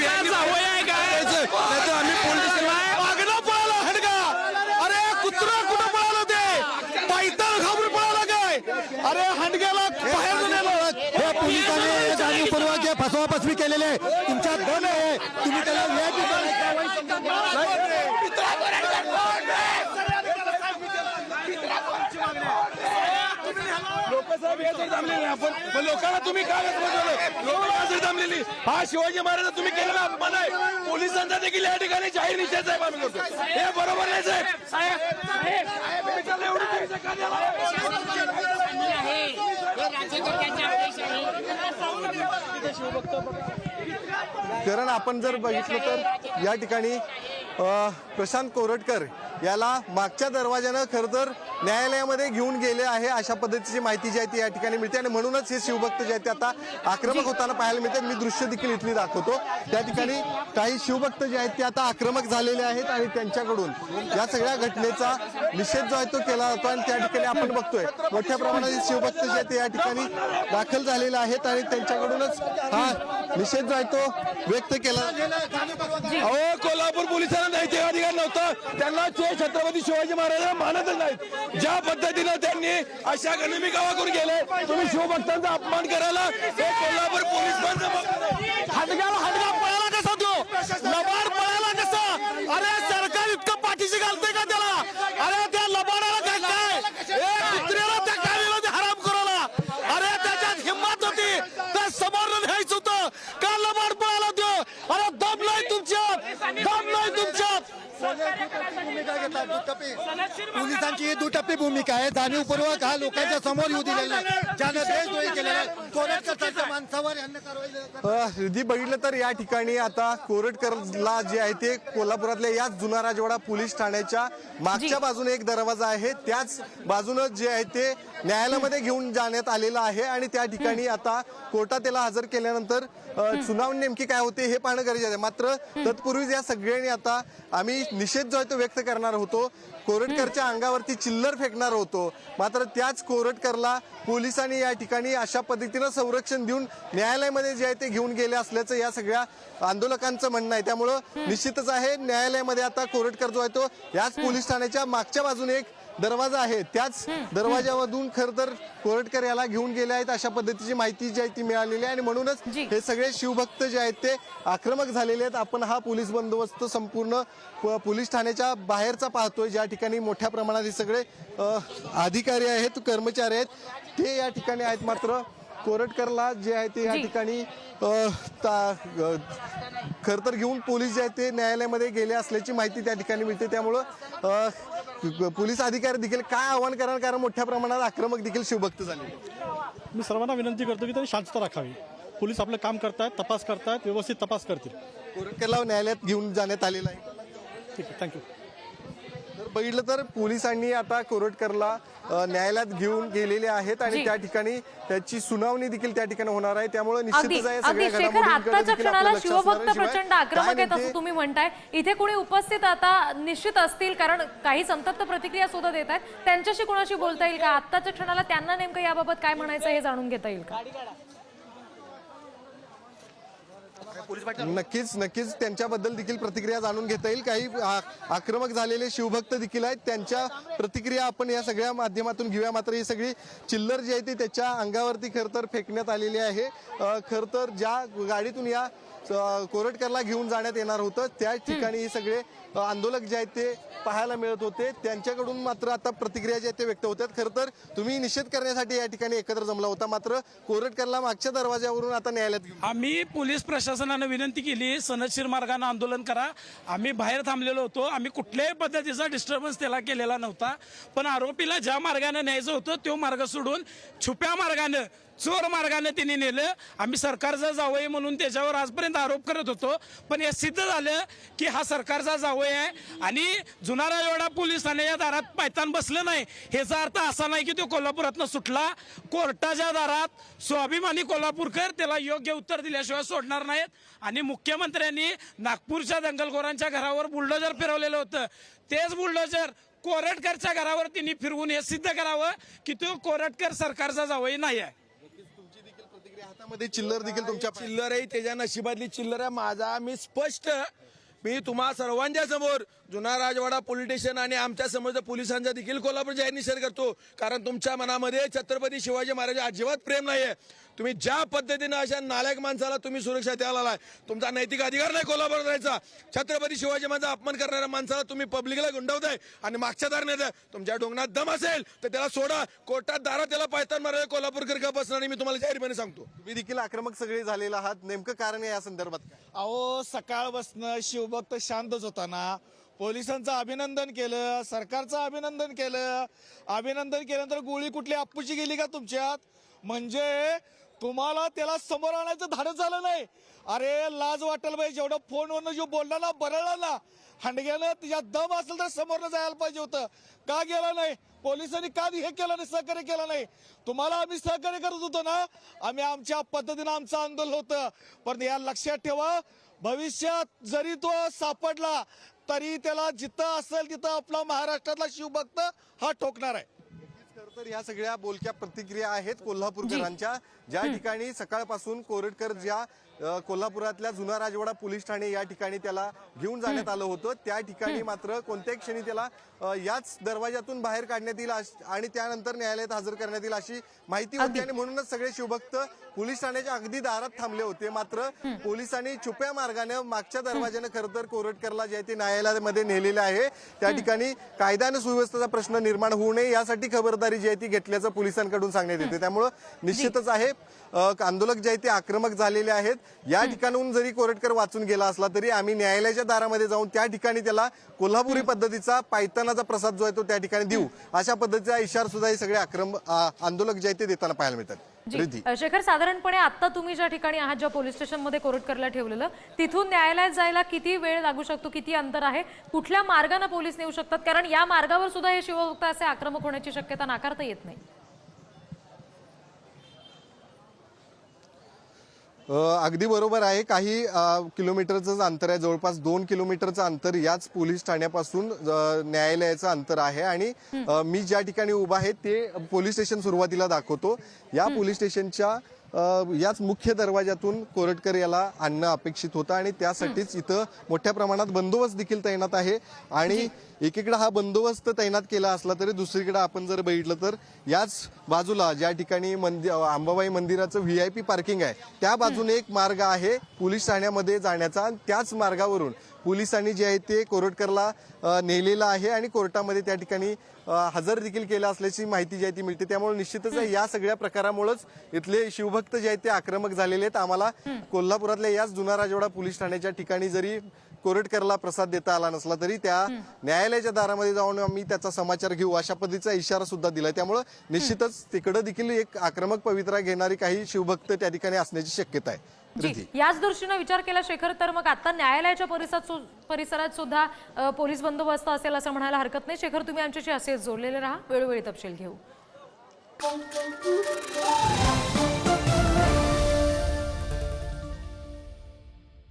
जावई आहे काय? नाहीतर आम्ही पोलीस मागणं पळाला हडका. अरे कुत्रा कुठं पळालं ते? पायताळ घाबरून पळाला काय? अरे हंडग्याला बाहेर नेलं. हे पोलिसांनी जाणीवपूर्वक जे फसवाफसवी केलेले आहे, तुमच्यात दम आहे, तुम्ही त्याला न्याय लोकसाहेब हे जर जमलेले नाही आपण, पण लोकांना तुम्ही काय बसवलं? लोकांना जर जमलेली हा शिवाजी महाराज तुम्ही केलेला अपमान आहे. पोलिसांचा देखील या ठिकाणी जाहीर निषेध साहेब आम्ही करतो. हे बरोबर नाही साहेब. कारण आपण जर बघितलं तर या ठिकाणी प्रशांत कोरटकर याला मागच्या दरवाजानं खरं तर न्यायालयामध्ये घेऊन गेले आहे अशा पद्धतीची माहिती जी आहे ती या ठिकाणी मिळते आणि म्हणूनच हे शिवभक्त जे आहेत ते आता आक्रमक होताना पाहायला मिळते. मी दृश्य देखील इथली दाखवतो. त्या ठिकाणी काही शिवभक्त जे आहेत ते आता आक्रमक झालेले आहेत आणि त्यांच्याकडून या सगळ्या घटनेचा निषेध जो आहे तो केला जातो आणि त्या ठिकाणी आपण बघतोय मोठ्या प्रमाणात शिवभक्त जे आहेत ते या ठिकाणी दाखल झालेले आहेत आणि त्यांच्याकडूनच हा निषेध जो आहे तो व्यक्त केला. अहो कोल्हापूर पोलिसांना नाही ते अधिकार नव्हता. त्यांना छत्रपती शिवाजी महाराजांना मानतच नाहीत. ज्या पद्धतीनं त्यांनी अशा गनिमी गावा करून गेले, तुम्ही शिवभक्तांचा अपमान करायला हे कोल्हापूर पोलीस हडगा पळाला कसा तो? लबाड पळाला कसा? अरे सरकार इतकं पाठीशी घालतंय का त्याला? अरे त्या लबाडाला काय काय कुत्र्याला त्या गाडीला ते हराम करायला. अरे त्याच्यात हिंमत होती तर समोर न्यायचं होतं का? लबाड पळाला तो. अरे दम नाही तुमच्यात, दम नाही तुमच्यात. पोलिसांची ही दुटप्पी भूमिका आहे. जाणीवपूर्वक हा लोकांच्या समोर येऊ दिलेला आहे. ज्यानं देशद्रोही केलेला आहे. कोरटकरच्या माणसावर यांना कारवाई बघितलं तर या ठिकाणी आता कोरटकरला जे आहे ते कोल्हापुरातल्या याच जुना राजवाडा पोलीस ठाण्याच्या मागच्या बाजूने एक दरवाजा आहे, त्याच बाजूनं जे आहे ते न्यायालयामध्ये घेऊन जाण्यात आलेलं आहे आणि त्या ठिकाणी आता कोर्टात त्याला हजर केल्यानंतर सुनावणी नेमकी काय होते हे पाहणं गरजेचं आहे. मात्र तत्पूर्वीच या सगळ्यांनी आता आम्ही निषेध जो आहे तो व्यक्त करणार होतो. कोरटकरच्या अंगावरती चिल्लर फेकणार होतो. मात्र त्याच कोरटकरला पोलिसांनी या ठिकाणी अशा पद्धतीनं संरक्षण देऊन न्यायालयामध्ये जे आहे ते घेऊन गेले असल्याचं या सगळ्या आंदोलकांचं म्हणणं आहे. त्यामुळं निश्चितच आहे न्यायालयामध्ये आता कोरटकर जो आहे तो याच पोलीस ठाण्याच्या मागच्या बाजूने एक दरवाजा आहे, त्याच दरवाजामधून खरं तर कोरटकर याला घेऊन गेले आहेत अशा पद्धतीची माहिती जी आहे ती मिळालेली आहे आणि म्हणूनच हे सगळे शिवभक्त जे आहेत ते आक्रमक झालेले आहेत. आपण हा पोलीस बंदोबस्त संपूर्ण पोलीस ठाण्याच्या बाहेरचा पाहतोय, ज्या ठिकाणी मोठ्या प्रमाणात हे सगळे अधिकारी आहेत, कर्मचारी आहेत ते या ठिकाणी आहेत. मात्र कोरटकरला जे आहे ते या ठिकाणी खरं तर घेऊन पोलीस जे आहेत ते न्यायालयामध्ये गेले असल्याची माहिती त्या ठिकाणी मिळते. त्यामुळं पोलीस अधिकारी देखील काय आव्हान करणार, कारण मोठ्या प्रमाणात आक्रमक देखील शिवभक्त झाले. मी सर्वांना विनंती करतो की त्यांनी शांतता राखावी. पोलीस आपलं काम करतायत, तपास करतायत, व्यवस्थित तपास करतील. कोरटकरला न्यायालयात घेऊन जाण्यात आलेलं आहे. ठीक आहे, थँक्यू. तर बघितलं तर पोलिसांनी आता कोरटकरला न्यायालयात घेऊन गेलेले आहेत आणि त्या ठिकाणी त्याची सुनावणी देखील त्या ठिकाणी होणार आहे. त्यामुळे निश्चितच आहे सगळ्या घडामोडींकडे आताच्या क्षणाला शिवभक्त प्रचंड आक्रमक आहेत असं तुम्ही म्हणताय. इथे कोणी उपस्थित आता निश्चित असतील, कारण काही संतप्त प्रतिक्रिया सुद्धा देत आहेत. त्यांच्याशी कोणाशी बोलता येईल का आताच्या क्षणाला? त्यांना नेमकं याबाबत काय म्हणायचं हे जाणून घेता येईल का? नक्कीच नक्कीच त्यांच्याबद्दल देखील प्रतिक्रिया जाणून घेता येईल. काही आक्रमक झालेले शिवभक्त देखील आहेत, त्यांच्या प्रतिक्रिया आपण या सगळ्या माध्यमातून घेऊया. मात्र ही सगळी चिल्लर जी आहे ती त्याच्या अंगावरती खरं तर फेकण्यात आलेली आहे. खरं तर ज्या गाडीतून या कोरटकरला घेऊन जाण्यात येणार होतं त्या ठिकाणी हे सगळे आंदोलक जे आहेत ते पाहायला मिळत होते. त्यांच्याकडून मात्र आता प्रतिक्रिया जे आहेत ते व्यक्त होतात. खरं तर तुम्ही निषेध करण्यासाठी या ठिकाणी एकत्र जमला होता, मात्र कोरटकरला मागच्या दरवाजावरून आता न्यायालयात घेऊन. आम्ही पोलीस प्रशासनानं विनंती केली, सनदशीर मार्गाने आंदोलन करा. आम्ही बाहेर थांबलेलो होतो. आम्ही कुठल्याही पद्धतीचा डिस्टर्बन्स त्याला केलेला नव्हता. पण आरोपीला ज्या मार्गाने न्यायचं होतं तो मार्ग सोडून छुप्या मार्गानं, चोर मार्गाने त्यांनी नेलं. आम्ही सरकारचा जावई म्हणून त्याच्यावर आजपर्यंत आरोप करत होतो, पण हे सिद्ध झालं की हा सरकारचा जावई आहे आणि जुना राजवाडा पोलीस ठाण्याच्या दारात पायतान बसलं नाही. ह्याचा अर्थ असा नाही की तो कोल्हापुरातनं सुटला. कोर्टाच्या दारात स्वाभिमानी कोल्हापूरकर त्याला योग्य उत्तर दिल्याशिवाय सोडणार नाहीत. आणि मुख्यमंत्र्यांनी नागपूरच्या दंगलखोरांच्या घरावर बुलडोजर फिरवलेलं होतं. तेच बुलडोजर कोरटकरच्या घरावर त्यांनी फिरवून हे सिद्ध करावं की तो कोरटकर सरकारचा जावई नाही आहे. हातामध्ये चिल्लर देखील तुमच्या चिल्लर आहे त्याच्या नशिबातली चिल्लर आहे माझा मी स्पष्ट मी तुम्हा सर्वांच्या समोर जुना राजवाडा पोलीस स्टेशन आणि आमच्या समोर पोलिसांचा देखील कोल्हापूर जाहीर निषेध करतो कारण तुमच्या मनामध्ये छत्रपती शिवाजी महाराज अजिबात प्रेम नाहीये तुम्ही ज्या पद्धतीनं अशा नालायक माणसाला तुम्ही सुरक्षा द्यायला आलाय तुमचा नैतिक अधिकार नाही कोल्हापूर राहायचा छत्रपती शिवाजी महाराजांचा अपमान करणाऱ्या माणसाला तुम्ही पब्लिकला गुंडवताय आणि मागच्या दार नेताय तुमच्या डोंगणात दम असेल तर त्याला सोडा कोर्टात दारात त्याला पायतान मारायला कोल्हापूरकर का बसणार मी तुम्हाला जाहीरपणे सांगतो तुम्ही देखील आक्रमक सगळे झालेला आहात नेमकं कारण आहे या संदर्भात काय? अहो सकाळपासनं शिवभक्त शांतच होता ना पोलिसांचं अभिनंदन केलं सरकारचं अभिनंदन केल्यानंतर गोळी कुठली अप्पूची गेली का तुमच्यात म्हणजे तुम्हाला त्याला समोर आणायचं धाडस झालं नाही अरे लाज वाटायला पाहिजे जेवढं फोनवरनं जो बोलला ना बरळला ना हंडग्यानं तिच्या दम असेल तर समोरनं जायला पाहिजे होतं का गेला नाही पोलिसांनी का हे केलं नाही सहकार्य केलं नाही तुम्हाला आम्ही सहकार्य करत होतो ना आम्ही आमच्या पद्धतीनं आमचं आंदोलन होतं पण या लक्षात ठेवा भविष्यात जरी तो सापडला तरी त्याला जिथं असेल तिथं आपला महाराष्ट्रातला शिवभक्त हा ठोकणार आहे खरं तर या सगळ्या बोलक्या प्रतिक्रिया आहेत कोल्हापूरकरांच्या ज्या ठिकाणी सकाळपासून कोरटकर ज्या कोल्हापुरातल्या जुना राजवाडा पोलीस ठाणे या ठिकाणी त्याला घेऊन जाण्यात आलं होतं त्या ठिकाणी मात्र कोणत्याही क्षणी त्याला याच दरवाजातून बाहेर काढण्यात येईल आणि त्यानंतर न्यायालयात हजर करण्यात येईल अशी माहिती होती आणि म्हणूनच सगळे शिवभक्त पोलीस ठाण्याच्या अगदी दारात थांबले होते मात्र पोलिसांनी छुप्या मार्गाने मागच्या दरवाजाने खरं तर कोरटकरला जे ते न्यायालयामध्ये नेलेले आहे त्या ठिकाणी कायदा आणि सुव्यवस्थेचा प्रश्न निर्माण होऊ नये यासाठी खबरदारी जी आहे ती घेतल्याचं पोलिसांकडून सांगण्यात येते त्यामुळं निश्चितच आहे आंदोलक जे आहे ते आक्रमक झालेले आहेत या ठिकाणून जरी कोरटकर वाचून गेला असला तरी आम्ही न्यायालयाच्या दारामध्ये जाऊन त्या ठिकाणी त्याला कोल्हापुरी पद्धतीचा पायतानाचा प्रसाद जो आहे तो त्या ठिकाणी देऊ अशा पद्धतीचा इशारा सुद्धा हे सगळे आंदोलक जे आहे ते देताना पाहायला मिळतात शेखर साधारणपणे आता तुम्ही ज्या ठिकाणी आहात ज्या पोलीस स्टेशन मध्ये कोरटकरला ठेवलेलं तिथून न्यायालयात जायला किती वेळ लागू शकतो किती अंतर आहे कुठल्या मार्गाने पोलीस नेऊ शकतात कारण या मार्गावर सुद्धा हे शिवभक्त असे आक्रमक होण्याची शक्यता नाकारता येत नाही अगदी बरोबर आहे काही किलोमीटरचं अंतर आहे जवळपास 2 किलोमीटरचं अंतर याच पोलीस ठाण्यापासून न्यायालयाचं अंतर आहे आणि मी ज्या ठिकाणी उभा आहे ते पोलीस स्टेशन सुरुवातीला दाखवतो या पोलीस स्टेशनच्या याच मुख्य दरवाजातून कोरटकर याला आणणं अपेक्षित होतं आणि त्यासाठीच इथं मोठ्या प्रमाणात बंदोबस्त देखील तैनात आहे आणि एकीकडे हा बंदोबस्त तैनात केला असला तरी दुसरीकडे आपण जर बघितलं तर याच बाजूला ज्या ठिकाणी अंबाबाई मंदिराचं VIP पार्किंग आहे त्या बाजूने एक मार्ग आहे पोलीस ठाण्यामध्ये जाण्याचा आणि त्याच मार्गावरून पोलिसांनी जे आहे ते कोरटकरला नेलेलं आहे आणि कोर्टामध्ये त्या ठिकाणी हजर देखील केला असल्याची माहिती जी आहे ती मिळते त्यामुळे निश्चितच या सगळ्या प्रकारामुळेच इथले शिवभक्त जे आहेत ते आक्रमक झालेले आहेत आम्हाला कोल्हापुरातल्या याच जुना राजवाडा पोलीस ठाण्याच्या ठिकाणी जरी कोरटकरला प्रसाद देता आला नसला तरी त्या न्यायालयाच्या दारामध्ये जाऊन आम्ही त्याचा समाचार घेऊ अशा पद्धतीचा इशारा सुद्धा दिलाय त्यामुळे निश्चितच तिकडे देखील एक आक्रमक पवित्रा घेणारी काही शिवभक्त त्या ठिकाणी असण्याची शक्यता आहे याच दृष्टीने विचार केला शेखर तर मग आता न्यायालयाच्या परिसरात सुद्धा पोलीस बंदोबस्त असेल असं म्हणायला हरकत नाही शेखर तुम्ही आमच्याशी असेच जोडलेले राहा वेळोवेळी तपशील घेऊ